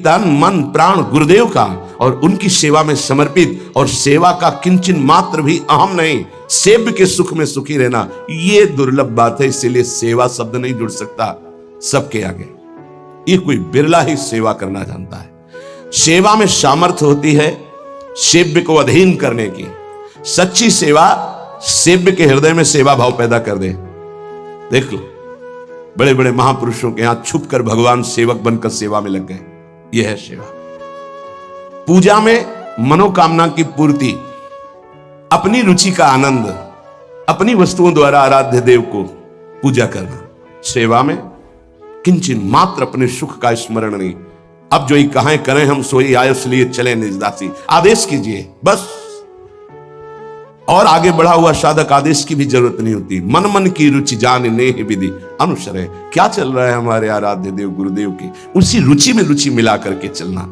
तन मन प्राण गुरुदेव का और उनकी सेवा में समर्पित, और सेवा का किंचन मात्र भी अहम नहीं, सेव्य के सुख में सुखी रहना, ये दुर्लभ बात है। इसीलिए सेवा शब्द नहीं जुड़ सकता सबके आगे। ये कोई बिरला ही सेवा करना जानता है। सेवा में सामर्थ्य होती है सेव्य को अधीन करने की। सच्ची सेवा सेव्य के हृदय में सेवा भाव पैदा कर दे। देख लो, बड़े बड़े महापुरुषों के यहां छुप कर भगवान सेवक बनकर सेवा में लग गए। यह है सेवा। पूजा में मनोकामना की पूर्ति, अपनी रुचि का आनंद, अपनी वस्तुओं द्वारा आराध्य देव को पूजा करना। सेवा में किंचन मात्र अपने सुख का स्मरण नहीं। अब जो ही कहां करें हम सोई आयुष लिए चले निजदासी, आदेश कीजिए बस। और आगे बढ़ा हुआ साधक आदेश की भी जरूरत नहीं होती। मन मन की रुचि जान नेह विधि अनुसर है। क्या चल रहा है हमारे आराध्य देव गुरुदेव की, उसी रुचि में रुचि मिला करके चलना।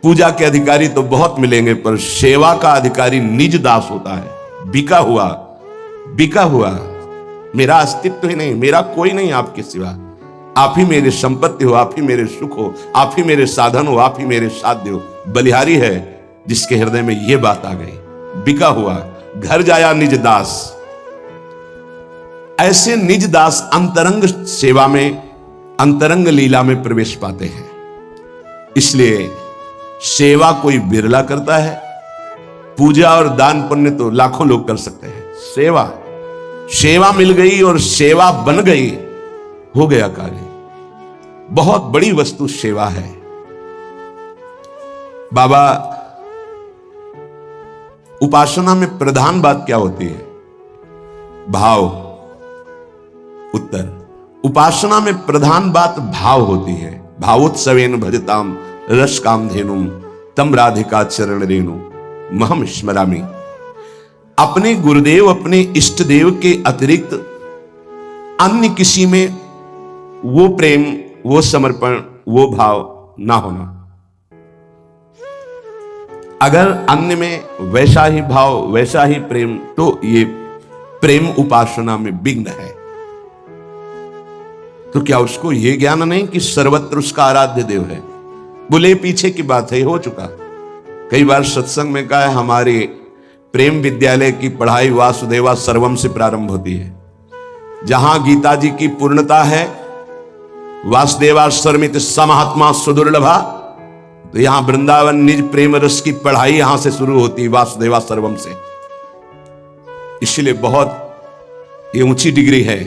पूजा के अधिकारी तो बहुत मिलेंगे, पर सेवा का अधिकारी निज दास होता है। बिका हुआ मेरा अस्तित्व ही नहीं, मेरा कोई नहीं आपके सिवा। आप ही मेरी संपत्ति हो, आप ही मेरे सुख हो, आप ही मेरे साधन हो, आप ही मेरे साध्य हो। बलिहारी है जिसके हृदय में यह बात आ गई। बिका हुआ घर जाया निज दास। ऐसे निज दास अंतरंग सेवा में, अंतरंग लीला में प्रवेश पाते हैं। इसलिए सेवा कोई बिरला करता है। पूजा और दान पुण्य तो लाखों लोग कर सकते हैं। सेवा मिल गई और सेवा बन गई, हो गया कार्य। बहुत बड़ी वस्तु सेवा है। बाबा, उपासना में प्रधान बात क्या होती है? भाव। उत्तर, उपासना में प्रधान बात भाव होती है। भावोत्सवेन भजताम रस काम धेनुम तम राधिका चरण रेणु महम स्मरामि। अपने गुरुदेव, अपने इष्ट देव के अतिरिक्त अन्य किसी में वो प्रेम, वो समर्पण, वो भाव ना होना। अगर अन्य में वैसा ही भाव, वैसा ही प्रेम, तो ये प्रेम उपासना में विघ्न है। तो क्या उसको ये ज्ञान नहीं कि सर्वत्र उसका आराध्य देव है? बोले पीछे की बात है, हो चुका। कई बार सत्संग में कहा है, हमारे प्रेम विद्यालय की पढ़ाई वासुदेवा सर्वम से प्रारंभ होती है। जहां गीता जी की पूर्णता है, वासुदेवा सर्वमित समहात्मा सुदुर्लभा, तो यहां वृंदावन निज प्रेम रस की पढ़ाई यहां से शुरू होती है, वासुदेवा सर्वम से। इसलिए बहुत ये ऊंची डिग्री है।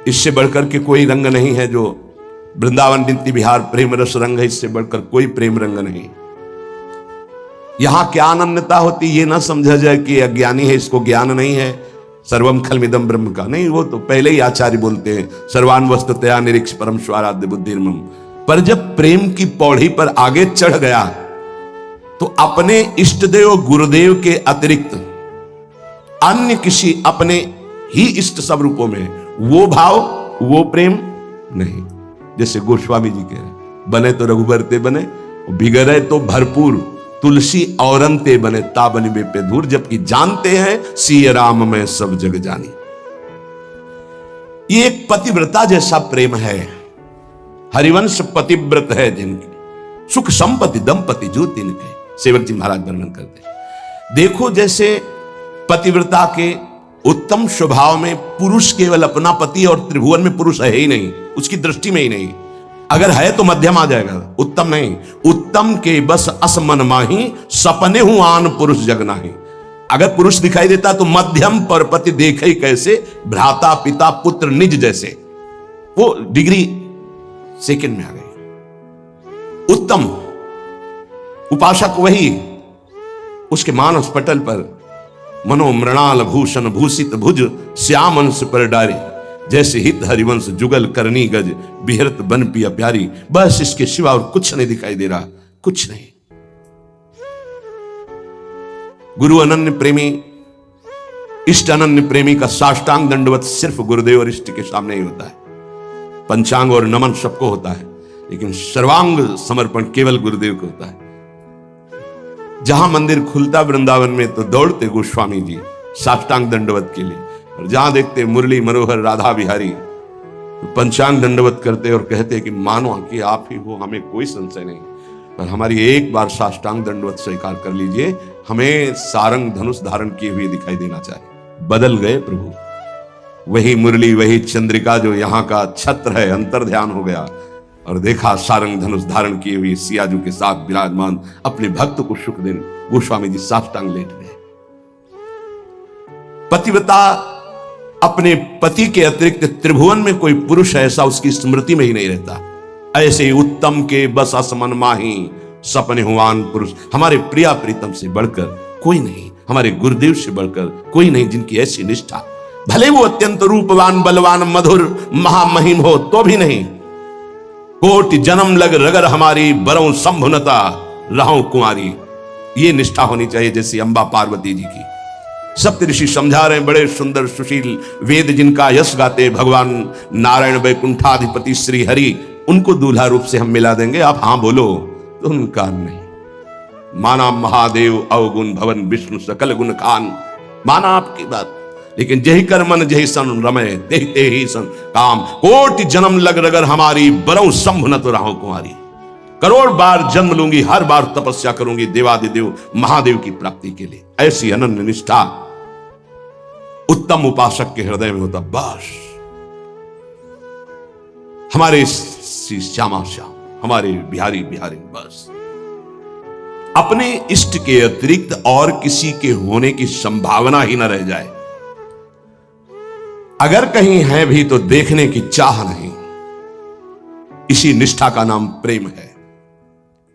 इससे बढ़कर के कोई रंग नहीं है। जो वृंदावन नित्य विहार प्रेम रस रंग है, इससे बढ़कर कोई प्रेम रंग नहीं। यहां क्या अनन्यता होती, ये ना समझा जाए कि अज्ञानी है, इसको ज्ञान नहीं है, सर्वम खलमिदम ब्रह्म का। नहीं, वो तो पहले ही आचार्य बोलते हैं, सर्वान वस्तुतया निरीक्ष परम स्वाराध्य बुद्धिर्मम। पर जब प्रेम की पौड़ी पर आगे चढ़ गया, तो अपने इष्ट देव गुरुदेव के अतिरिक्त अन्य किसी अपने ही इष्ट सब रूपों में वो भाव, वो प्रेम नहीं। जैसे गोस्वामी जी कह रहे, बने तो रघुबर ते बने, बिगड़े तो भरपूर, तुलसी औरंते बने, ताबन बे पे दूर। जबकि जानते हैं सिय राम में सब जग जानी। ये एक पतिव्रता जैसा प्रेम है। हरिवंश पतिव्रत है जिनकी, सुख संपत्ति दंपति जो तिनके। सेवक जी महाराज वर्णन करते। देखो, जैसे पतिव्रता के उत्तम स्वभाव में पुरुष केवल अपना पति, और त्रिभुवन में पुरुष है ही नहीं, उसकी दृष्टि में ही नहीं। अगर है तो मध्यम आ जाएगा, उत्तम नहीं। उत्तम के बस असमन माही, सपने हूं आन पुरुष जग नाही। अगर पुरुष दिखाई देता तो मध्यम पर पति देखे कैसे, भ्राता पिता पुत्र निज जैसे। वो डिग्री सेकंड में आ गई। उत्तम उपासक वही, उसके मानस पटल पर मनो मृणाल भूषण भूषित भुज श्याम अंश पर डारी, जैसे हित हरिवंश जुगल करनी गज बिहरत बन पिया प्यारी। बस इसके सिवा और कुछ नहीं दिखाई दे रहा, कुछ नहीं। गुरु अनन्य प्रेमी, इष्ट अनन्य प्रेमी का साष्टांग दंडवत सिर्फ गुरुदेव और इष्ट के सामने ही होता है। पंचांग और नमन सबको होता है, लेकिन सर्वांग समर्पण केवल गुरुदेव को होता है। जहां मंदिर खुलता वृंदावन में, तो दौड़ते गोस्वामी जी साष्टांग दंडवत के लिए, और जहां देखते मुरली मनोहर राधा बिहारी, तो पंचांग दंडवत करते और कहते कि मानो कि आप ही हो, हमें कोई संशय नहीं, पर हमारी एक बार साष्टांग दंडवत स्वीकार कर लीजिए, हमें सारंग धनुष धारण किए हुए दिखाई देना चाहिए। बदल गए प्रभु, वही मुरली वही चंद्रिका जो यहाँ का छत्र है अंतर ध्यान हो गया और देखा सारंग धनुष धारण किए हुए सियाजू के साथ विराजमान अपने भक्त को सुख देने गोस्वामी जी साष्टांग लेट गए। पतिव्रता अपने पति के अतिरिक्त त्रिभुवन में कोई पुरुष ऐसा उसकी स्मृति में ही नहीं रहता। ऐसे ही उत्तम के बस असमन माही सपने हुआन पुरुष, हमारे प्रिया प्रीतम से बढ़कर कोई नहीं, हमारे गुरुदेव से बढ़कर कोई नहीं, जिनकी ऐसी निष्ठा, भले वो अत्यंत रूपवान बलवान मधुर महामहिम हो तो भी नहीं। कोटि जन्म लग रगर हमारी बरौं संभुनता रहूं कुंवारी, ये निष्ठा होनी चाहिए जैसी अंबा पार्वती जी की। सप्त ऋषि समझा रहे हैं, बड़े सुंदर सुशील वेद जिनका यश गाते भगवान नारायण वैकुंठाधिपति श्री हरि, उनको दूल्हा रूप से हम मिला देंगे, आप हां बोलो तो उनका नहीं। माना महादेव अवगुण भवन विष्णु सकल गुण खान, माना आपकी बात, लेकिन जही कर मन जही सन रमय तेहि ही सन काम, कोटि जन्म लग रगर हमारी बरौं संभ न तो राहो कुंवारी, करोड़ बार जन्म लूंगी, हर बार तपस्या करूंगी देवादिदेव महादेव की प्राप्ति के लिए। ऐसी अनन्य निष्ठा उत्तम उपासक के हृदय में होता। बस हमारे श्यामा श्याम, हमारे बिहारी बिहारी, बस अपने इष्ट के अतिरिक्त और किसी के होने की संभावना ही न रह जाए। अगर कहीं है भी तो देखने की चाह नहीं। इसी निष्ठा का नाम प्रेम है।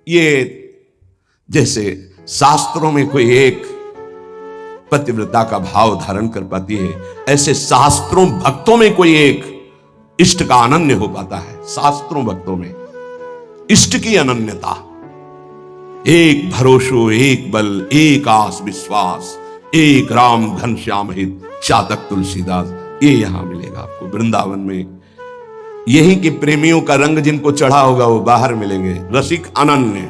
ये जैसे शास्त्रों में कोई एक पतिव्रता का भाव धारण कर पाती है, ऐसे शास्त्रों भक्तों में कोई एक इष्ट का अनन्य हो पाता है। शास्त्रों भक्तों में इष्ट की अनन्यता, एक भरोसो एक बल एक आस विश्वास, एक राम घनश्याम हित चातक तुलसीदास, ये यहां मिलेगा आपको वृंदावन में। यही के प्रेमियों का रंग जिनको चढ़ा होगा वो बाहर मिलेंगे। रसिक अनन्य,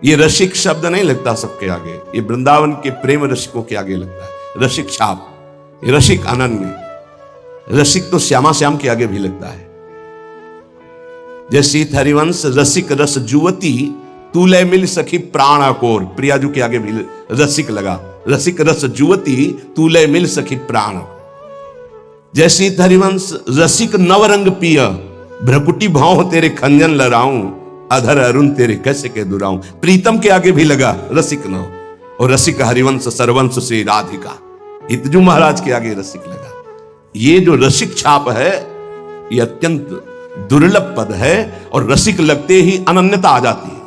ये रसिक शब्द नहीं लगता सबके आगे, ये वृंदावन के प्रेम रसिकों के आगे लगता है। रसिक छाप, ये रसिक अनन्य। रसिक तो श्यामा श्याम के आगे भी लगता है। जैसे हरिवंश रसिक रस जुवती तूले मिल सखी प्राण कोर, प्रियाजू के आगे भी रसिक लगा। रसिक रस जुवती तूले मिल सखी प्राण। जैसे हरिवंश रसिक नवरंग पिय भ्रकुटी भाव तेरे खंजन लड़ाऊं, अधर अरुण तेरे कैसे के दुराऊं। प्रीतम के आगे भी लगा रसिक नव। और रसिक हरिवंश सरवंश से राधिका, हितजू महाराज के आगे रसिक लगा। ये जो रसिक छाप है ये अत्यंत दुर्लभ पद है, और रसिक लगते ही अनन्यता आ जाती है।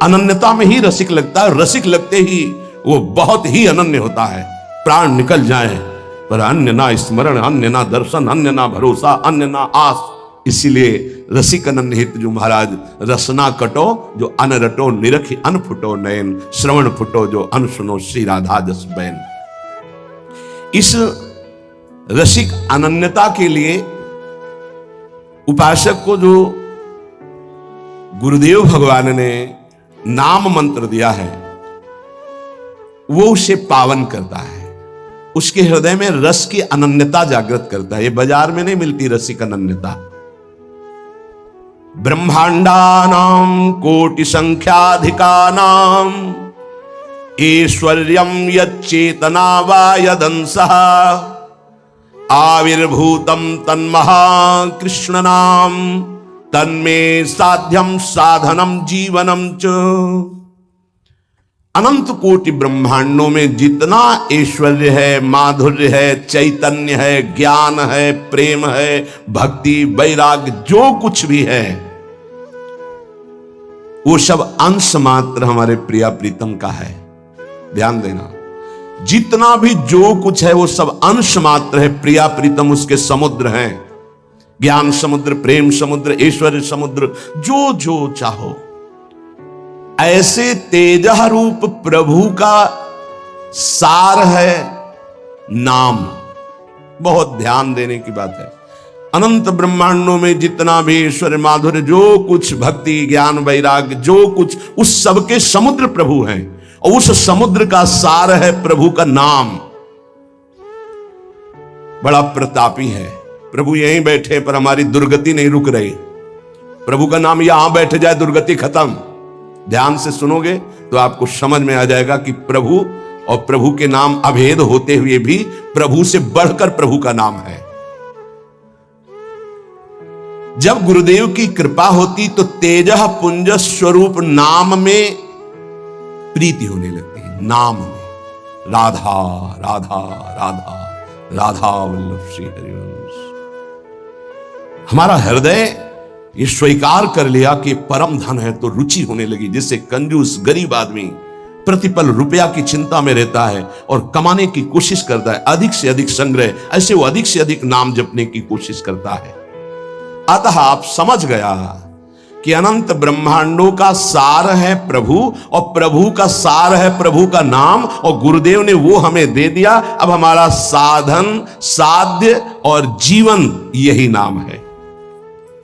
अनन्यता में ही रसिक लगता है, रसिक लगते ही वो बहुत ही अनन्य होता है। प्राण निकल जाए पर अन्य ना स्मरण, अन्य ना दर्शन, अन्य ना भरोसा, अन्य ना आस। इसीलिए रसिक अनन्य हित जो महाराज, रसना कटो जो अन रटो, निरखी अन फुटो नयन, श्रवण फुटो जो अन सुनो श्री राधा जस बैन। इस रसिक अनन्यता के लिए उपासक को जो गुरुदेव भगवान ने नाम मंत्र दिया है वो उसे पावन करता है, उसके हृदय में रस की अनन्यता जागृत करता है। ये बाजार में नहीं मिलती रसिक अनन्यता। ब्रह्मांडानां कोटि संख्याधिकानां ऐश्वर्यं यच्चेतना वा यदंसः आविर्भूतं तन्महाकृष्ण नाम तन्मे साध्यम साधनम जीवनम च। अनंत कोटि ब्रह्मांडों में जितना ऐश्वर्य है, माधुर्य है, चैतन्य है, ज्ञान है, प्रेम है, भक्ति, वैराग्य, जो कुछ भी है वो सब अंश मात्र हमारे प्रिया प्रीतम का है। ध्यान देना, जितना भी जो कुछ है वो सब अंश मात्र है। प्रिया प्रीतम उसके समुद्र हैं, ज्ञान समुद्र, प्रेम समुद्र, ऐश्वर्य समुद्र, जो जो चाहो। ऐसे तेजः रूप प्रभु का सार है नाम। बहुत ध्यान देने की बात है। अनंत ब्रह्मांडों में जितना भी ऐश्वर्य, माधुर्य, जो कुछ भक्ति, ज्ञान, वैराग्य, जो कुछ, उस सबके समुद्र प्रभु हैं, और उस समुद्र का सार है प्रभु का नाम। बड़ा प्रतापी है। प्रभु यहीं बैठे पर हमारी दुर्गति नहीं रुक रही। प्रभु का नाम यहां बैठ जाए, दुर्गति खत्म। ध्यान से सुनोगे तो आपको समझ में आ जाएगा कि प्रभु और प्रभु के नाम अभेद होते हुए भी प्रभु से बढ़कर प्रभु का नाम है। जब गुरुदेव की कृपा होती तो तेजः पुंज स्वरूप नाम में प्रीति होने लगती है। नाम में राधा राधा राधा राधा वल्लभ श्री हरिवंश। हमारा हृदय ये स्वीकार कर लिया कि परम धन है तो रुचि होने लगी। जिससे कंजूस गरीब आदमी प्रतिपल रुपया की चिंता में रहता है और कमाने की कोशिश करता है, अधिक से अधिक संग्रह, ऐसे वो अधिक से अधिक नाम जपने की कोशिश करता है। अतः आप समझ गया कि अनंत ब्रह्मांडों का सार है प्रभु और प्रभु का सार है प्रभु का नाम, और गुरुदेव ने वो हमें दे दिया। अब हमारा साधन, साध्य और जीवन यही नाम है।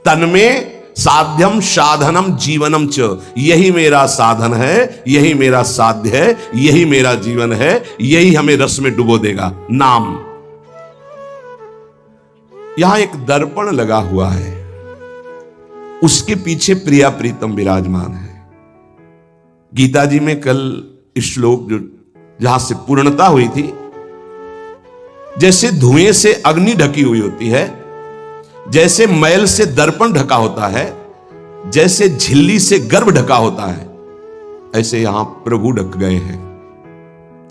तन्मे साध्यम साधनम जीवनम च, यही मेरा साधन है, यही मेरा साध्य है, यही मेरा जीवन है, यही हमें रस में डुबो देगा। नाम। यहां एक दर्पण लगा हुआ है, उसके पीछे प्रिया प्रीतम विराजमान है। गीता जी में कल श्लोक जो जहां से पूर्णता हुई थी, जैसे धुएं से अग्नि ढकी हुई होती है, जैसे मैल से दर्पण ढका होता है, जैसे झिल्ली से गर्भ ढका होता है, ऐसे यहां प्रभु ढक गए हैं।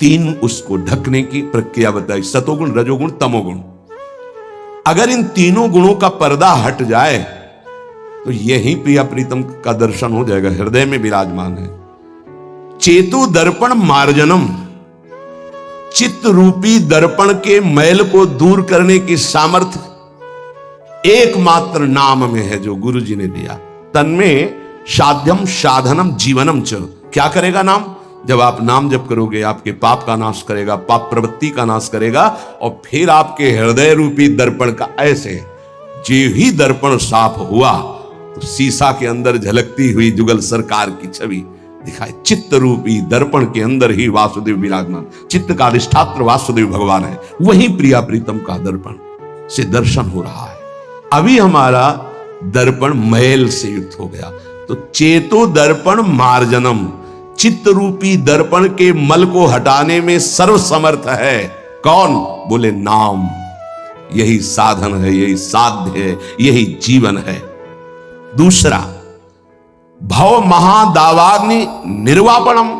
तीन उसको ढकने की प्रक्रिया बताई, सतोगुण, रजोगुण, तमोगुण। अगर इन तीनों गुणों का पर्दा हट जाए तो यही प्रिया प्रीतम का दर्शन हो जाएगा। हृदय में विराजमान है। चेतु दर्पण मार्जनम, चित्त रूपी दर्पण के मैल को दूर करने की सामर्थ्य एकमात्र नाम में है जो गुरु जी ने दिया। तन्में साध्यम साधनम जीवनम च। क्या करेगा नाम? जब आप नाम जप करोगे आपके पाप का नाश करेगा, पाप प्रवृत्ति का नाश करेगा, और फिर आपके हृदय रूपी दर्पण का ऐसे जो ही दर्पण साफ हुआ तो शीशा के अंदर झलकती हुई जुगल सरकार की छवि दिखाई। चित्त रूपी दर्पण के अंदर ही वासुदेव विराजमान, चित्त का अधिष्ठात्र वासुदेव भगवान है, वही प्रिया प्रीतम का दर्पण से दर्शन हो रहा है। अभी हमारा दर्पण मैल से युक्त हो गया। तो चेतो दर्पण मार्जनम, चित्त रूपी दर्पण के मल को हटाने में सर्वसमर्थ है। कौन? बोले नाम। यही साधन है, यही साध्य है, यही जीवन है। दूसरा, भव महादावाग्नि निर्वापणम।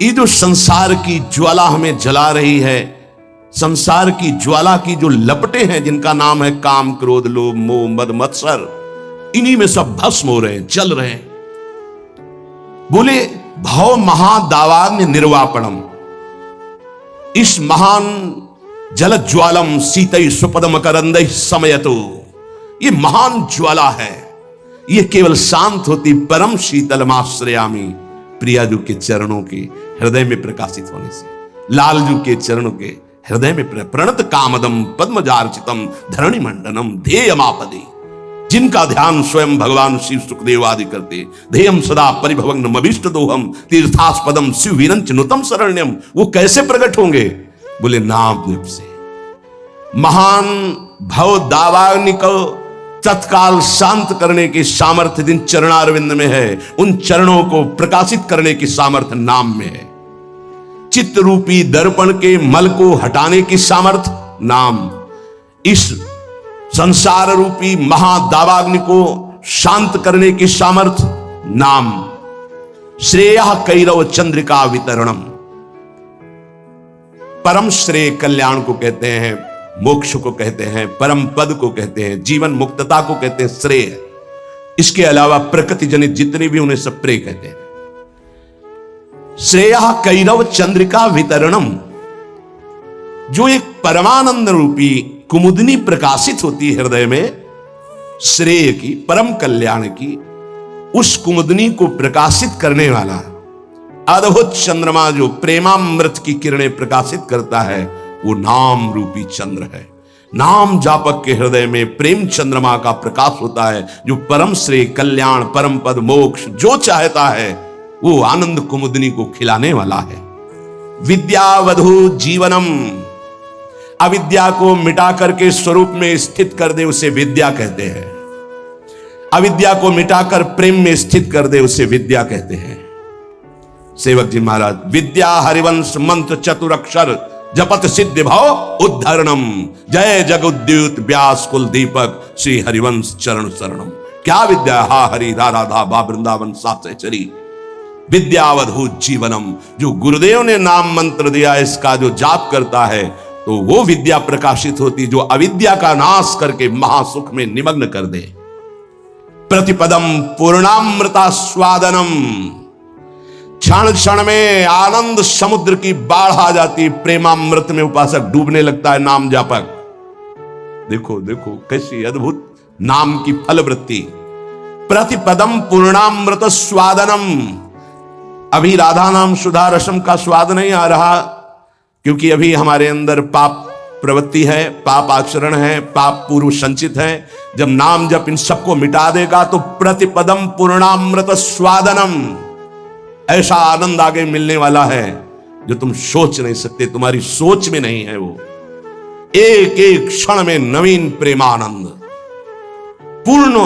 ये जो संसार की ज्वाला हमें जला रही है, संसार की ज्वाला की जो लपटें हैं जिनका नाम है काम, क्रोध, लोभ, मोह, मद, मत्सर, इन्हीं में सब भस्म हो रहे हैं, जल रहे हैं। बोले भव महादावाग्नि निर्वापणम। इस महान जल ज्वालम शीतई सुपदम करंदई समयतो, ये महान ज्वाला है। ये केवल शांत होती परम शीतलमाश्रयामी, प्रियाजू के चरणों के हृदय में प्रकाशित होने से। लालजू के चरणों के हृदय में प्रणत कामदम पद्मजार्चितम धरणि मंडनम ध्येयमापदे। जिनका ध्यान स्वयं भगवान शिव सुखदेव आदि करते, ध्येयम सदा परिभवग्नम अभीष्ट दोहम तीर्थास्पदम शिव वीरंच नुतम शरण्यम। वो कैसे प्रकट होंगे? बोले नाम जप से। महान भव दावाग्नि को तत्काल शांत करने की सामर्थ्य जिन चरणारविंद में है, उन चरणों को प्रकाशित करने की सामर्थ्य नाम में है। चित्त रूपी दर्पण के मल को हटाने की सामर्थ्य नाम। इस संसार रूपी महादावाग्नि को शांत करने की सामर्थ्य नाम। श्रेयः कैरव चंद्रिका वितरणम। परम श्रेय कल्याण को कहते हैं, मोक्ष को कहते हैं, परम पद को कहते हैं, जीवन मुक्तता को कहते हैं श्रेय। इसके अलावा प्रकृति जनित जितने भी उन्हें सब प्रेय कहते हैं। श्रेयः कैरव चंद्रिका वितरणम, जो एक परमानंद रूपी कुमुदनी प्रकाशित होती है हृदय में, श्रेय की, परम कल्याण की, उस कुमुदनी को प्रकाशित करने वाला अद्भुत चंद्रमा जो प्रेमामृत की किरणें प्रकाशित करता है, वो नाम रूपी चंद्र है। नाम जापक के हृदय में प्रेम चंद्रमा का प्रकाश होता है, जो परम श्रेय, कल्याण, परम पद, मोक्ष जो चाहता है वो आनंद कुमुदनी को खिलाने वाला है। विद्यावधु जीवनम। अविद्या को मिटा करके स्वरूप में स्थित कर दे उसे विद्या कहते हैं। अविद्या को मिटाकर प्रेम में स्थित कर दे उसे विद्या कहते हैं। सेवक जी महाराज, विद्या हरिवंश मंत्र चतुरक्षर जपत सिद्ध भव उद्धरणम, जय जगुद्युत व्यास कुल दीपक श्री हरिवंश चरण शरणम। क्या विद्या? हा हरि रा राधा बा वृंदावन साचरी, विद्यावधूत जीवनम। जो गुरुदेव ने नाम मंत्र दिया, इसका जो जाप करता है तो वो विद्या प्रकाशित होती, जो अविद्या का नाश करके महासुख में निमग्न कर दे। प्रतिपदम पूर्णामृता स्वादनम, क्षण क्षण में आनंद समुद्र की बाढ़ आ जाती, प्रेमामृत में उपासक डूबने लगता है नाम जापक। देखो देखो कैसी अद्भुत नाम की फलवृत्ति। प्रतिपदम पूर्णामृत स्वादनम। अभी राधा नाम सुधा रसम का स्वाद नहीं आ रहा, क्योंकि अभी हमारे अंदर पाप प्रवृत्ति है, पाप आचरण है, पाप पूर्व संचित है। जब नाम जप इन सबको मिटा देगा तो प्रतिपदम पूर्णामृत स्वादनम, ऐसा आनंद आगे मिलने वाला है जो तुम सोच नहीं सकते, तुम्हारी सोच में नहीं है। वो एक एक क्षण में नवीन प्रेमानंद, पूर्ण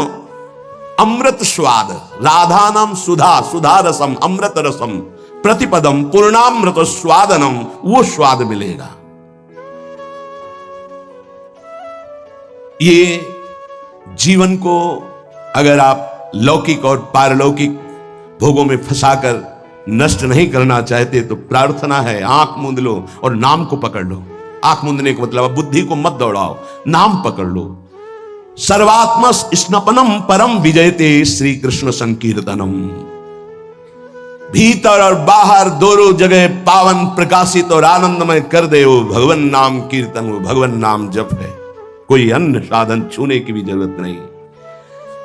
अमृत स्वाद। राधा नाम सुधा, सुधा रसम, अमृत रसम, प्रतिपदम पूर्णामृत स्वादनम, वो स्वाद मिलेगा। ये जीवन को अगर आप लौकिक और पारलौकिक भोगों में फंसाकर नष्ट नहीं करना चाहते तो प्रार्थना है, आंख मूंद लो और नाम को पकड़ लो। आंख मूंदने का मतलब बुद्धि को मत दौड़ाओ, नाम पकड़ लो। सर्वात्म स्नपनम परम विजयते श्री कृष्ण संकीर्तनम। भीतर और बाहर दोनों जगह पावन प्रकाशित और आनंदमय कर दे वो भगवान नाम कीर्तन, वो भगवान नाम जप है। कोई अन्य साधन छूने की भी जरूरत नहीं।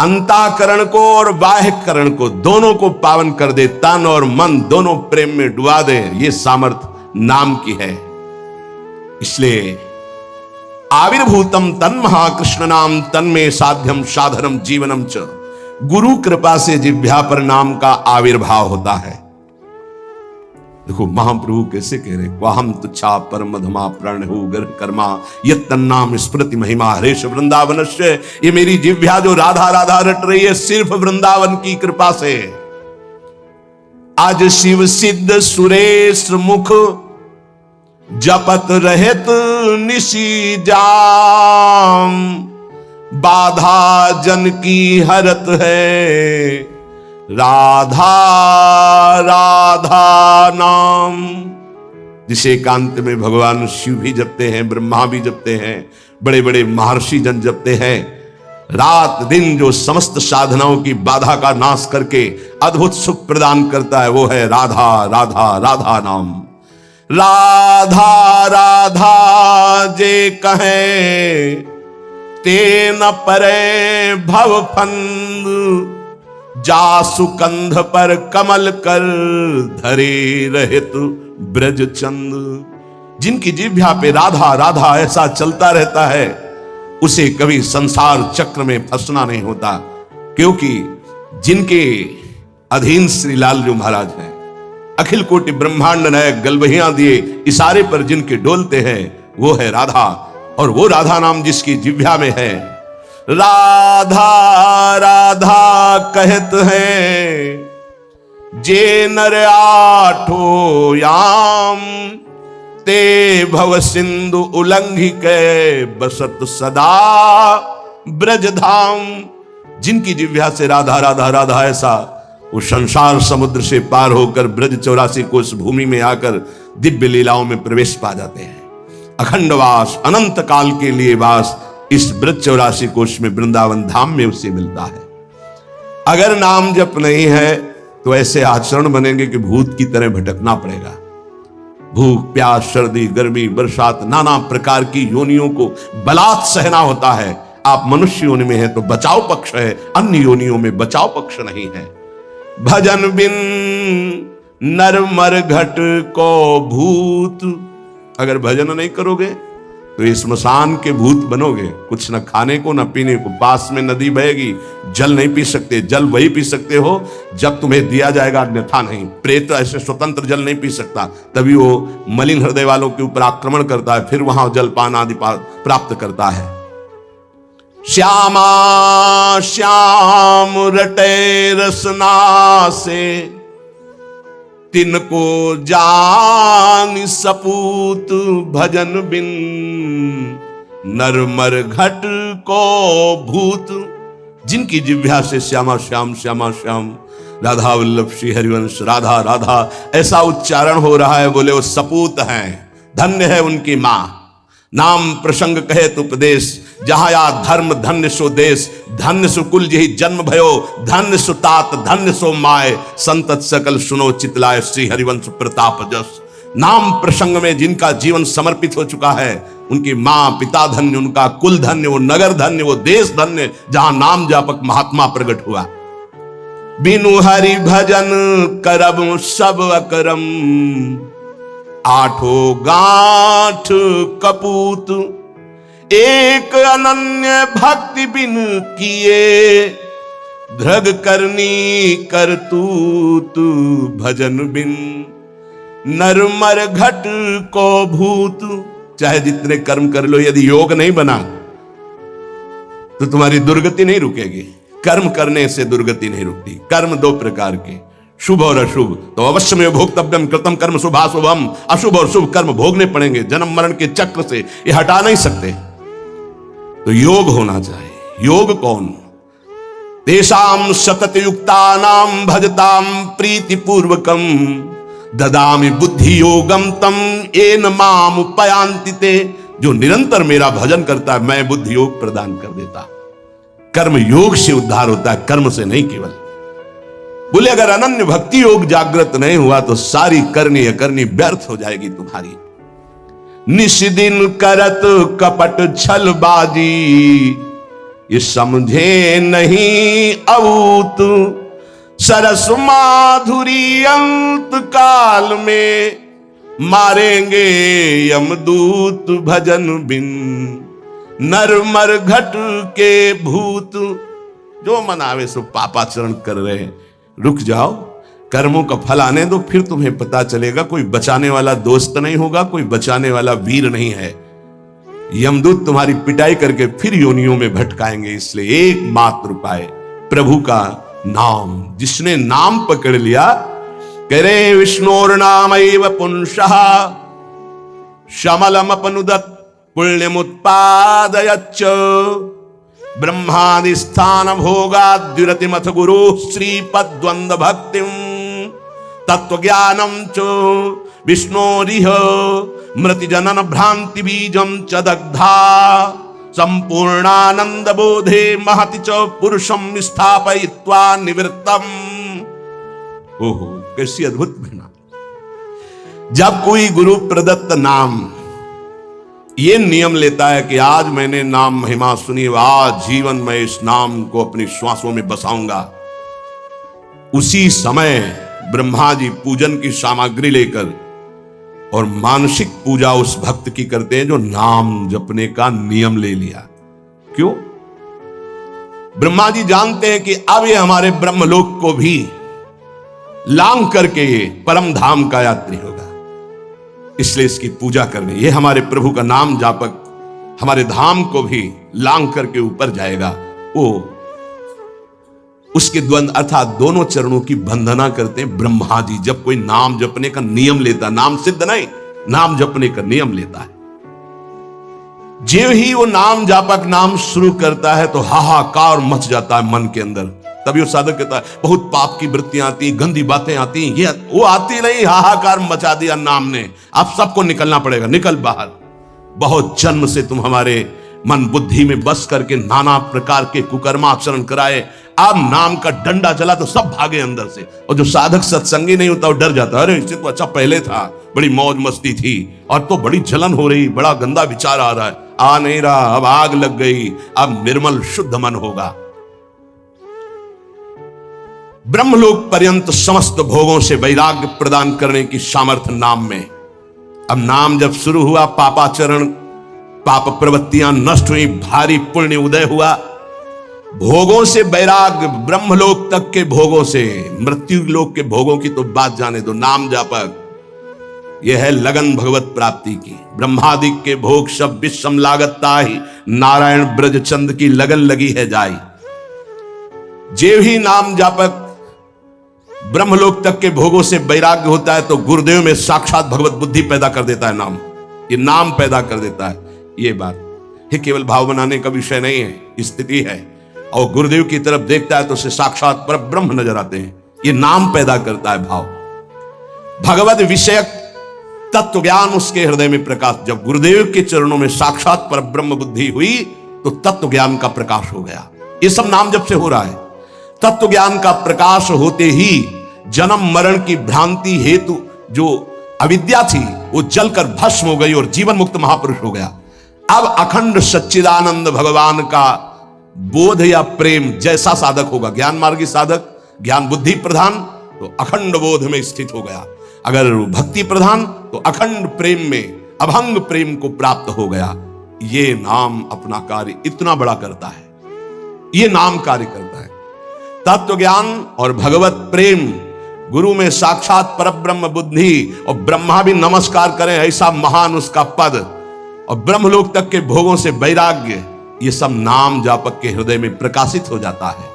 अंताकरण को और बाह्यकरण को दोनों को पावन कर दे, तन और मन दोनों प्रेम में डुबा दे, ये सामर्थ्य नाम की है। इसलिए आविर्भूतम तन महाकृष्ण नाम तन्मे साध्यम साधनम जीवनम च। गुरु कृपा से जिह्वा पर नाम का आविर्भाव होता है। देखो महाप्रभु कैसे कह रहे, वाहम तुच्छा परम धमा प्रण हो गर कर्मा यत तन्नाम स्मृति महिमा हरेश वृंदावन से। ये मेरी जिह्वा जो राधा राधा रट रही है सिर्फ वृंदावन की कृपा से। आज शिव सिद्ध सुरेश मुख जपत रहत निशी जाम, बाधा जन की हरत है राधा राधा नाम। जिसे एकांत में भगवान शिव भी जपते हैं, ब्रह्मा भी जपते हैं, बड़े बड़े महर्षि जन जपते हैं। रात दिन जो समस्त साधनाओं की बाधा का नाश करके अद्भुत सुख प्रदान करता है वो है राधा राधा राधा नाम। राधा राधा जे कहे ते न परे भव फंद, जासु कंध पर कमल कर धरे रहित ब्रज चंद। जिनकी जिह्वा पे राधा राधा ऐसा चलता रहता है उसे कभी संसार चक्र में फंसना नहीं होता, क्योंकि जिनके अधीन श्री लालजू महाराज हैं, अखिल कोटि ब्रह्मांड नायक गलबहियां दिए इशारे पर जिनके डोलते हैं वो है राधा। और वो राधा नाम जिसकी जिह्वा में है, राधा राधा कहत है जे नर आठो याम, ते भव सिंधु उल्लंघि के बसत सदा ब्रजधाम। जिनकी जिह्वा से राधा राधा राधा ऐसा वो संसार समुद्र से पार होकर ब्रज 84 कोस भूमि में आकर दिव्य लीलाओं में प्रवेश पा जाते हैं। अखंड वास, अनंत काल के लिए वास इस ब्रज 84 कोश में वृंदावन धाम में उसे मिलता है। अगर नाम जप नहीं है तो ऐसे आचरण बनेंगे कि भूत की तरह भटकना पड़ेगा। भूख प्यास सर्दी गर्मी बरसात नाना प्रकार की योनियों को बलात् सहना होता है। आप मनुष्य योनि में है तो बचाव पक्ष है, अन्य योनियों में बचाव पक्ष नहीं है। भजन बिन नर मर घट को भूत, अगर भजन नहीं करोगे तो इस स्मशान के भूत बनोगे। कुछ न खाने को न पीने को, पास में नदी बहेगी, जल नहीं पी सकते। जल वही पी सकते हो जब तुम्हें दिया जाएगा, अन्यथा नहीं। प्रेत ऐसे स्वतंत्र जल नहीं पी सकता, तभी वो मलिन हृदय वालों के ऊपर आक्रमण करता है, फिर वहां जलपान आदि प्राप्त करता है। श्यामा श्याम रटे रसना से, तिनको जान सपूत भजन बिन, नरमर घट को भूत। जिनकी जिह्वा से श्यामा श्याम श्यामा श्याम, राधा वल्लभ श्री हरिवंश, राधा राधा ऐसा उच्चारण हो रहा है, बोले वो सपूत हैं, धन्य है उनकी मां। नाम प्रसंग कहे तो उपदेश, जहां या धर्म धन्य सो देश, धन्य सो कुल यही जन्म भयो, धन्य सो तात धन्य सो माय, संतत सकल सुनो चितलाय श्री हरिवंश प्रताप जस। नाम प्रसंग में जिनका जीवन समर्पित हो चुका है, उनकी मां पिता धन्य, उनका कुल धन्य, वो नगर धन्य, वो देश धन्य, जहां नाम जापक महात्मा प्रकट हुआ। बिनु हरि भजन करब सब अकरम, आठो गांठ कपूत, एक अनन्य भक्ति बिन किए, धृग करनी करतूत भजन बिन, नरमर घट को भूत। चाहे जितने कर्म कर लो, यदि योग नहीं बना तो तुम्हारी दुर्गति नहीं रुकेगी। कर्म करने से दुर्गति नहीं रुकती। कर्म दो प्रकार के, शुभ और अशुभ। तो अवश्य में भोक्तव्यम कृतम कर्म शुभाशुभम, अशुभ और शुभ कर्म भोगने पड़ेंगे। जन्म मरण के चक्र से ये हटा नहीं सकते। तो योग होना चाहिए। योग कौन? तेषाम सतत युक्तानाम भजताम प्रीति पूर्वकम, ददामि बुद्धि योगम तम येन माम उपयांति ते। जो निरंतर मेरा भजन करता है, मैं बुद्धि योग प्रदान कर देता। कर्म योग से उद्धार होता है, कर्म से नहीं केवल। बोले अगर अनन्य भक्ति योग जागृत नहीं हुआ तो सारी करनी अकरनी व्यर्थ हो जाएगी तुम्हारी। निष्दिन करत कपट छलबाजी, ये समझे नहीं अवूत, सरस माधुरी अंत काल में, मारेंगे यमदूत भजन बिन, नरमर घट के भूत। जो मनावे सो पापाचरण कर रहे हैं। रुक जाओ, कर्मों का फल आने दो, फिर तुम्हें पता चलेगा। कोई बचाने वाला दोस्त नहीं होगा, कोई बचाने वाला वीर नहीं है। यमदूत तुम्हारी पिटाई करके फिर योनियों में भटकाएंगे। इसलिए एकमात्र उपाय प्रभु का नाम। जिसने नाम पकड़ लिया, कह रहे विष्णोर नामैव पुंसः शमलमपनुदत् पुण्यमुत्पादयच्च, ब्रह्मादि स्थान भोगाद्युरतिमथ गुरु श्रीपद्वंद भक्तिम, तत्वज्ञानम च विष्णोरिह मृति जनन भ्रांति बीजम च दग्धा, संपूर्णानंद बोधे महति च पुरुषम स्थापयित्वा निवृत्तम। ओहो, कैसी अद्भुत घटना। जब कोई गुरु प्रदत्त नाम ये नियम लेता है कि आज मैंने नाम महिमा सुनी, आज जीवन में इस नाम को अपनी श्वासों में बसाऊंगा, उसी समय ब्रह्मा जी पूजन की सामग्री लेकर और मानसिक पूजा उस भक्त की करते हैं जो नाम जपने का नियम ले लिया। क्यों? ब्रह्मा जी जानते हैं कि अब ये हमारे ब्रह्मलोक को भी लांघ करके ये परम धाम का यात्री होगा, इसलिए इसकी पूजा करनी। ये हमारे प्रभु का नाम जापक हमारे धाम को भी लांघ करके ऊपर जाएगा। वो उसके द्वंद अर्थात दोनों चरणों की वंदना करते हैं ब्रह्मा जी। जब कोई नाम जपने का नियम लेता, नाम सिद्ध नहीं, नाम जपने का नियम लेता है, जो ही वो नाम जापक नाम शुरू करता है तो हाहाकार मच जाता है मन के अंदर। तभी वो साधक कहता है बहुत पाप की वृत्तियां आती, गंदी बातें आती, ये वो आती नहीं, हाहाकार मचा दिया नाम ने। अब सबको निकलना पड़ेगा, निकल बाहर। बहुत जन्म से तुम हमारे मन बुद्धि में बस करके नाना प्रकार के कुकर्माचरण कराए, अब नाम का डंडा चला तो सब भागे अंदर से। और जो साधक सत्संगी नहीं होता वो डर जाता, अरे इससे तो अच्छा पहले था, बड़ी मौज मस्ती थी, और तो बड़ी जलन हो रही, बड़ा गंदा विचार आ रहा है। आ नहीं रहा, अब आग लग गई, अब निर्मल शुद्ध मन होगा। ब्रह्मलोक पर्यंत समस्त भोगों से वैराग्य प्रदान करने की सामर्थ्य नाम में। अब नाम जब शुरू हुआ, पापाचरण पाप प्रवृत्तियां नष्ट हुई, भारी पुण्य उदय हुआ, भोगों से वैराग्य, ब्रह्मलोक तक के भोगों से, मृत्यु लोक के भोगों की तो बात जाने दो। नाम जापक यह है लगन भगवत प्राप्ति की। ब्रह्मादिक के भोग सब विषम लागत ताहि, नारायण ब्रज चंद की लगन लगी है जाई। जे भी नाम जापक ब्रह्मलोक तक के भोगों से वैराग्य होता है तो गुरुदेव में साक्षात भगवत बुद्धि पैदा कर देता है। नाम, ये नाम पैदा कर देता है। ये बात ये केवल भाव बनाने का विषय नहीं है, स्थिति है। और गुरुदेव की तरफ देखता है तो उसे साक्षात पर ब्रह्म नजर आते हैं। ये नाम पैदा करता है भाव। भगवत विषयक तत्व ज्ञान उसके हृदय में प्रकाश। जब गुरुदेव के चरणों में साक्षात पर ब्रह्म बुद्धि हुई तो तत्व ज्ञान का प्रकाश हो गया। ये सब नाम जब से हो रहा है। तत्व ज्ञान का प्रकाश होते ही जन्म मरण की भ्रांति हेतु जो अविद्या थी वो जलकर भस्म हो गई और जीवन मुक्त महापुरुष हो गया। अब अखंड सच्चिदानंद भगवान का बोध या प्रेम जैसा साधक होगा, ज्ञान मार्गी साधक, ज्ञान बुद्धि प्रधान, तो अखंड बोध में स्थित हो गया। अगर भक्ति प्रधान तो अखंड प्रेम में, अभंग प्रेम को प्राप्त हो गया। ये नाम अपना कार्य इतना बड़ा करता है। ये नाम कार्य करता है। तत्व ज्ञान और भगवत प्रेम, गुरु में साक्षात परब्रह्म बुद्धि, और ब्रह्मा भी नमस्कार करें ऐसा महान उसका पद, और ब्रह्मलोक तक के भोगों से वैराग्य, ये सब नाम जापक के हृदय में प्रकाशित हो जाता है।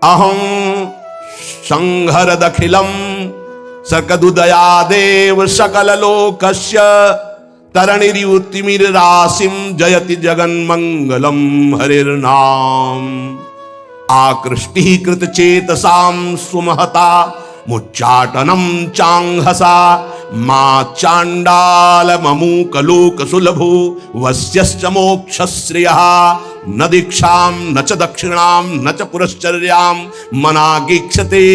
अहं संहर दखिलम सकदुदयादेव सकल लोकस्य तरणिर्युतिमिर राशिम जयति जगन मंगलम हरिर्नाम। आकृष्टि कृत चेतसाम सुमहता मुच्चाटनम चांहसा मा चांडाल ममूकलोक सुलभो वस्यश्च मोक्षश्रियः न दीक्षाम न च दक्षिणाम न च पुरश्चर्याम मनागीक्षते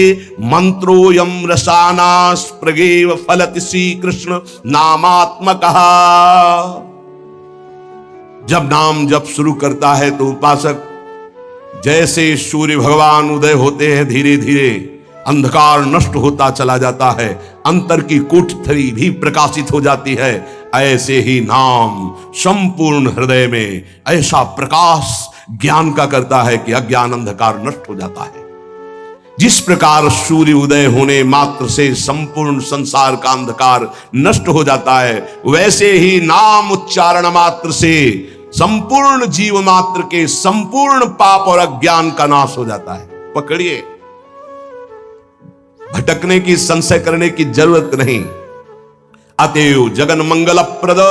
मंत्रोयम रसानास्प्रगेव फलति श्री कृष्ण नामात्मकः। जब नाम जप शुरू करता है तो उपासक जैसे सूर्य भगवान उदय होते हैं, धीरे धीरे अंधकार नष्ट होता चला जाता है, अंतर की कोठरी भी प्रकाशित हो जाती है। ऐसे ही नाम संपूर्ण हृदय में ऐसा प्रकाश ज्ञान का करता है कि अज्ञान अंधकार नष्ट हो जाता है। जिस प्रकार सूर्य उदय होने मात्र से संपूर्ण संसार का अंधकार नष्ट हो जाता है, वैसे ही नाम उच्चारण मात्र से संपूर्ण जीव मात्र के संपूर्ण पाप और अज्ञान का नाश हो जाता है। पकड़िए, भटकने की, संशय करने की जरूरत नहीं। अतएव जगन मंगल प्रद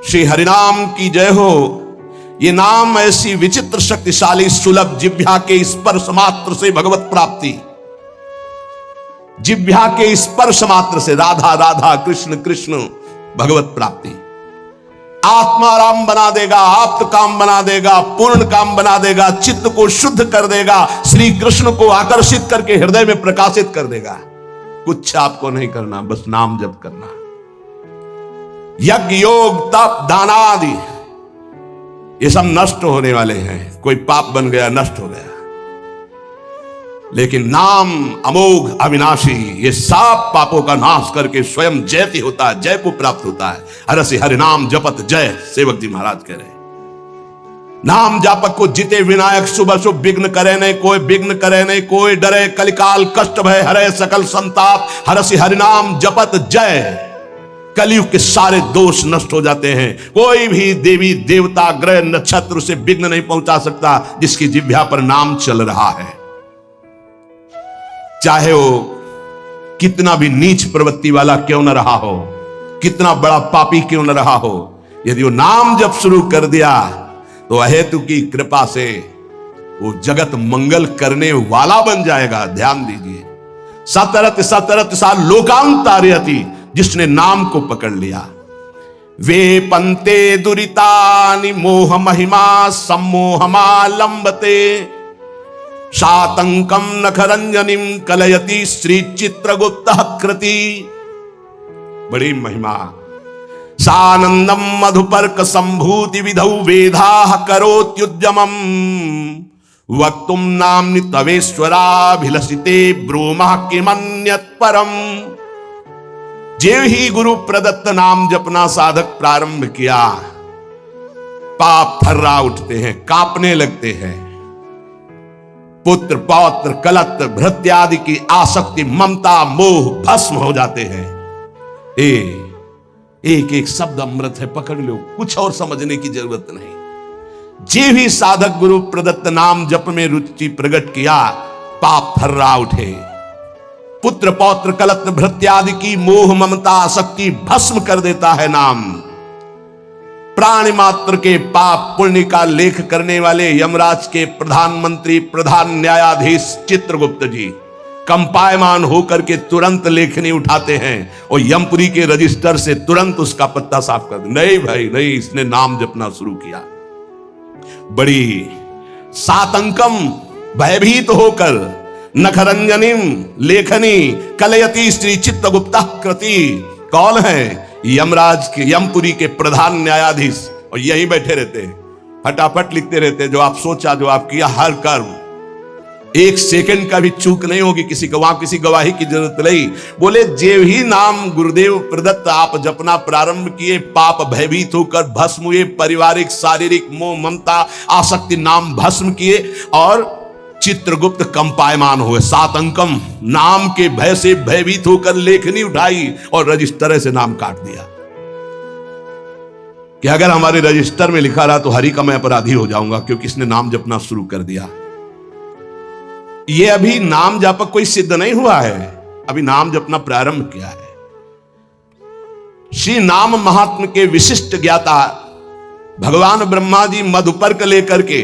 श्री हरिनाम की जय हो। ये नाम ऐसी विचित्र शक्तिशाली सुलभ जिह्वा के स्पर्श मात्र से भगवत प्राप्ति, जिह्वा के स्पर्श मात्र से राधा राधा कृष्ण कृष्ण भगवत प्राप्ति। आत्माराम बना देगा, आप्त काम बना देगा, पूर्ण काम बना देगा, चित्त को शुद्ध कर देगा, श्री कृष्ण को आकर्षित करके हृदय में प्रकाशित कर देगा। कुछ आपको नहीं करना, बस नाम जप करना। यज्ञ योग तप दान आदि ये सब नष्ट होने वाले हैं। कोई पाप बन गया, नष्ट हो गया, लेकिन नाम अमोघ अविनाशी ये सब पापों का नाश करके स्वयं जयति होता है, जय को प्राप्त होता है। हरसि हरि नाम जपत जय, सेवक जी महाराज कह रहे हैं। नाम जापक को जिते विनायक, शुभ शुभ विघ्न करे नहीं कोई, विघ्न करे नहीं कोई, डरे कलिकाल कष्ट भय हरे सकल संताप। हरसि हरि नाम जपत जय, कलयुग के सारे दोष नष्ट हो जाते हैं। कोई भी देवी देवता ग्रह नक्षत्र उसे विघ्न नहीं पहुंचा सकता जिसकी जिह्वा पर नाम चल रहा है। चाहे वो कितना भी नीच प्रवृत्ति वाला क्यों न रहा हो, कितना बड़ा पापी क्यों न रहा हो, यदि वो नाम जब शुरू कर दिया तो अहेतु की कृपा से वो जगत मंगल करने वाला बन जाएगा। ध्यान दीजिए, सतरत सतरत सा लोकांतार्यति, जिसने नाम को पकड़ लिया। वे पंते दुरितानि मोह महिमा सम्मोहमालंबते शातंकम नखरंजनिम कलयति श्री चित्रगुप्त कृति। बड़ी महिमा। सानंदम मधुपर्क संभूति विधौ वेदाः करोत्युद्यमम् वक्तुम नाम्नि तवेश्वराभिलषिते ब्रूमः किमन्यत् परम्। जेव ही गुरु प्रदत्त नाम जपना साधक प्रारंभ किया, पाप थर्रा उठते हैं, कांपने लगते हैं। पुत्र पौत्र कलत्र भृत्यादि की आसक्ति ममता मोह भस्म हो जाते हैं। एक एक शब्द अमृत है, पकड़ लो, कुछ और समझने की जरूरत नहीं। जे भी साधक गुरु प्रदत्त नाम जप में रुचि प्रकट किया, पाप थर्रा उठे। पुत्र पौत्र कलत्र भृत्यादि की मोह ममता आसक्ति भस्म कर देता है नाम। प्राणी मात्र के पाप पुण्य का लेख करने वाले यमराज के प्रधानमंत्री प्रधान न्यायाधीश चित्रगुप्त जी कंपायमान होकर के तुरंत लेखनी उठाते हैं और यमपुरी के रजिस्टर से तुरंत उसका पत्ता साफ कर दे। नहीं भाई नहीं, इसने नाम जपना शुरू किया। बड़ी सातंकम भयभीत होकर नखरंजनिम लेखनी कलयति श्री चित्रगुप्ता कृति। कौन है? यमराज के यमपुरी के प्रधान न्यायाधीश, और यहीं बैठे रहते हैं, फटाफट लिखते रहते हैं। जो आप सोचा, जो आप किया, हर कर्म, एक सेकंड का भी चूक नहीं होगी किसी को, वहां किसी गवाही की जरूरत नहीं। बोले जेव ही नाम गुरुदेव प्रदत्त आप जपना प्रारंभ किए, पाप भयभीत होकर भस्म हुए, पारिवारिक शारीरिक मोह ममता आसक्ति नाम भस्म किए और चित्रगुप्त कंपायमान हुए। सात अंकम नाम के भय से भयभीत होकर लेखनी उठाई और रजिस्टर से नाम काट दिया कि अगर हमारे रजिस्टर में लिखा रहा तो हरि का मैं अपराधी हो जाऊंगा, क्योंकि इसने नाम जपना शुरू कर दिया। यह अभी नाम जापक कोई सिद्ध नहीं हुआ है, अभी नाम जपना प्रारंभ किया है। श्री नाम महात्म के विशिष्ट ज्ञाता भगवान ब्रह्मा जी मधुपर्क लेकर के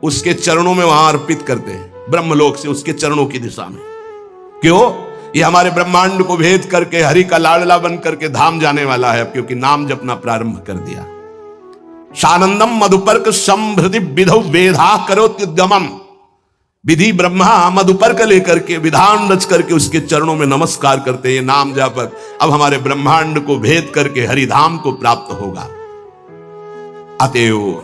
उसके चरणों में वहां अर्पित करते हैं, ब्रह्मलोक से उसके चरणों की दिशा में। क्यों? ये हमारे ब्रह्मांड को भेद करके हरि का लाडला बन करके धाम जाने वाला है, क्योंकि नाम जपना प्रारंभ कर दिया। सानंदम मधुपर्क संभृति विधौ वेधा करोत्युद्गमम। विधि ब्रह्मा मधुपर्क लेकर के विधान रच करके उसके चरणों में नमस्कार करते हैं। नाम जापक अब हमारे ब्रह्मांड को भेद करके हरिधाम को प्राप्त होगा। अतएव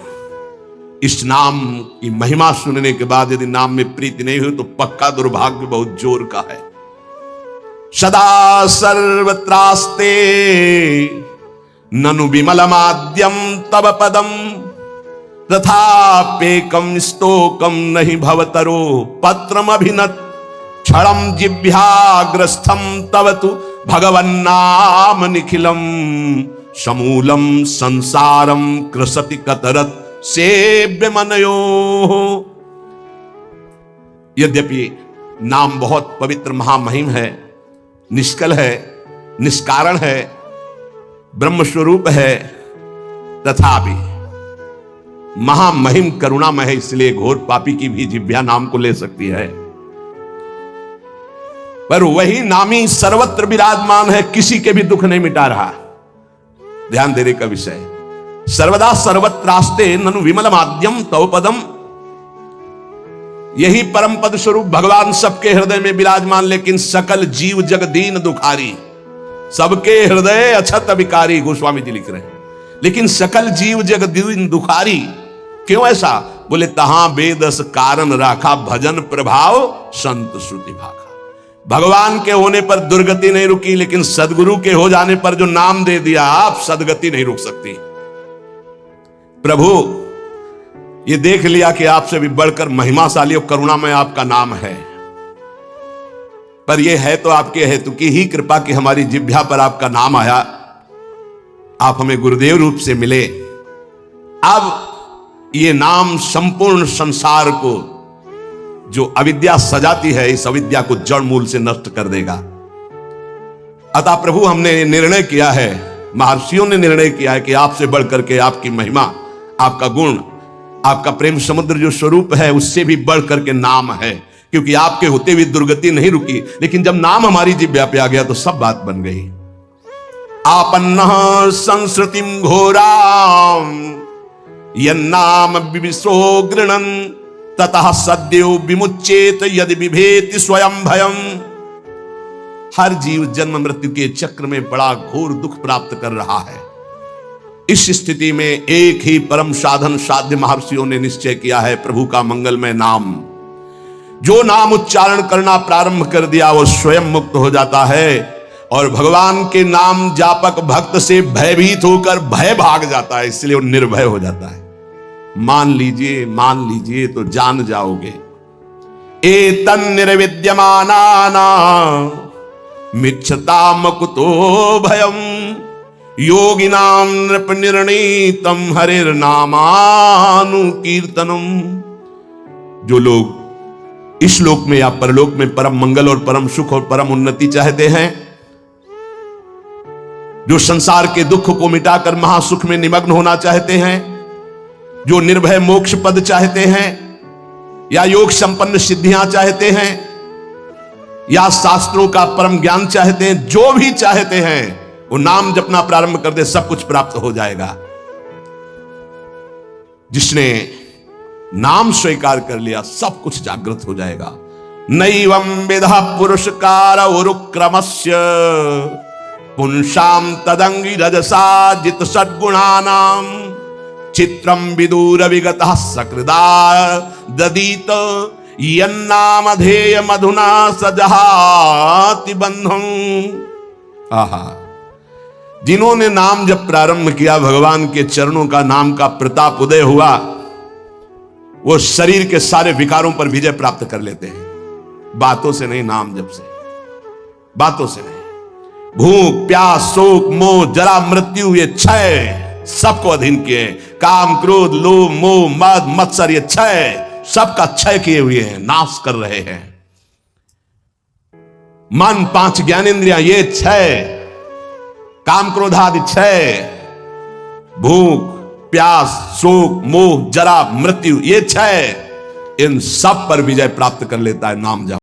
इस नाम की महिमा सुनने के बाद यदि नाम में प्रीति नहीं हुई तो पक्का दुर्भाग्य बहुत जोर का है। सदा सर्वत्रास्ते ननु विमलमाद्यम तव पदम तथापेकम स्तोकम नहीं भवतरो पत्रम अभिनत क्षणम जिह्वाग्रस्थम तव तु भगवन्नाम निखिलम समूलम संसारम कृसति कतरत सेव्य मनयो। यद्यपि नाम बहुत पवित्र महामहिम है, निष्कल है, निष्कारण है, ब्रह्म स्वरूप है, तथापि महामहिम करुणामय है, इसलिए घोर पापी की भी जिह्वा नाम को ले सकती है। पर वही नामी सर्वत्र विराजमान है, किसी के भी दुख नहीं मिटा रहा। ध्यान देने का विषय, सर्वदा सर्वत्रास्ते ननु विमल माध्यम तव पदम। यही परम पद स्वरूप भगवान सबके हृदय में विराजमान, लेकिन सकल जीव जग दीन दुखारी। सबके हृदय अछत विकारी, गोस्वामी जी लिख रहे हैं, लेकिन सकल जीव जग दीन दुखारी। क्यों ऐसा? बोले तहां बेदस कारण राखा भजन प्रभाव संत श्रुति भाखा। भगवान के होने पर दुर्गति नहीं रुकी, लेकिन सदगुरु के हो जाने पर जो नाम दे दिया आप, सदगति नहीं रुक सकती। प्रभु ये देख लिया कि आपसे भी बढ़कर महिमाशाली और करुणामय आपका नाम है, पर यह है तो आपके हेतु की ही कृपा कि हमारी जिह्वा पर आपका नाम आया, आप हमें गुरुदेव रूप से मिले। अब ये नाम संपूर्ण संसार को जो अविद्या सजाती है, इस अविद्या को जड़ मूल से नष्ट कर देगा। अतः प्रभु हमने निर्णय किया है, महर्षियों ने निर्णय किया है कि आपसे बढ़कर के आपकी महिमा, आपका गुण, आपका प्रेम समुद्र जो स्वरूप है, उससे भी बढ़कर के नाम है। क्योंकि आपके होते हुए दुर्गति नहीं रुकी, लेकिन जब नाम हमारी जिह्वा पे आ गया तो सब बात बन गई। आपन्नः संस्कृतिम घोराम यन्नाम विविशो गृणन ततः सद्यो विमुच्येत यदि विभेति स्वयं भयम। हर जीव जन्म मृत्यु के चक्र में बड़ा घोर दुख प्राप्त कर रहा है। इस स्थिति में एक ही परम साधन साध्य महर्षियों ने निश्चय किया है, प्रभु का मंगलमय नाम। जो नाम उच्चारण करना प्रारंभ कर दिया वो स्वयं मुक्त हो जाता है। और भगवान के नाम जापक भक्त से भयभीत होकर भय भाग जाता है, इसलिए वो निर्भय हो जाता है। मान लीजिए तो जान जाओगे। एतन निर्विद्यमाना मिच्छताम कुतो भयम योगिनाम नृप निर्णीतम हरिर नामानुकीर्तनम। जो लोग इस लोक में या परलोक में परम मंगल और परम सुख और परम उन्नति चाहते हैं, जो संसार के दुख को मिटाकर महासुख में निमग्न होना चाहते हैं, जो निर्भय मोक्ष पद चाहते हैं, या योग संपन्न सिद्धियां चाहते हैं, या शास्त्रों का परम ज्ञान चाहते हैं, जो भी चाहते हैं वो नाम जपना प्रारंभ कर दे, सब कुछ प्राप्त हो जाएगा। जिसने नाम स्वीकार कर लिया सब कुछ जागृत हो जाएगा। नैवं विधा पुरुषकार उरुक्रमस्य पुंसाम तदंगी रजसा जित सद्गुणानाम चित्रम विदूर विगतः सकृदा ददीत यन्नामधेय मधुना सजहाति बंधम। आहा, जिन्होंने नाम जब प्रारंभ किया, भगवान के चरणों का नाम का प्रताप उदय हुआ, वो शरीर के सारे विकारों पर विजय प्राप्त कर लेते हैं। बातों से नहीं, नाम जप से, बातों से नहीं। भूख प्यास शोक मोह जरा मृत्यु ये क्षय सबको अधीन किए। काम क्रोध लोभ मोह मद मत्सर ये क्षय सबका क्षय किए हुए हैं, नाश कर रहे हैं। मन पांच ज्ञानेंद्रियां ये क्षय, काम क्रोधादि क्षय, भूख प्यास शोक मोह जरा मृत्यु ये क्षय, इन सब पर विजय प्राप्त कर लेता है नाम जप।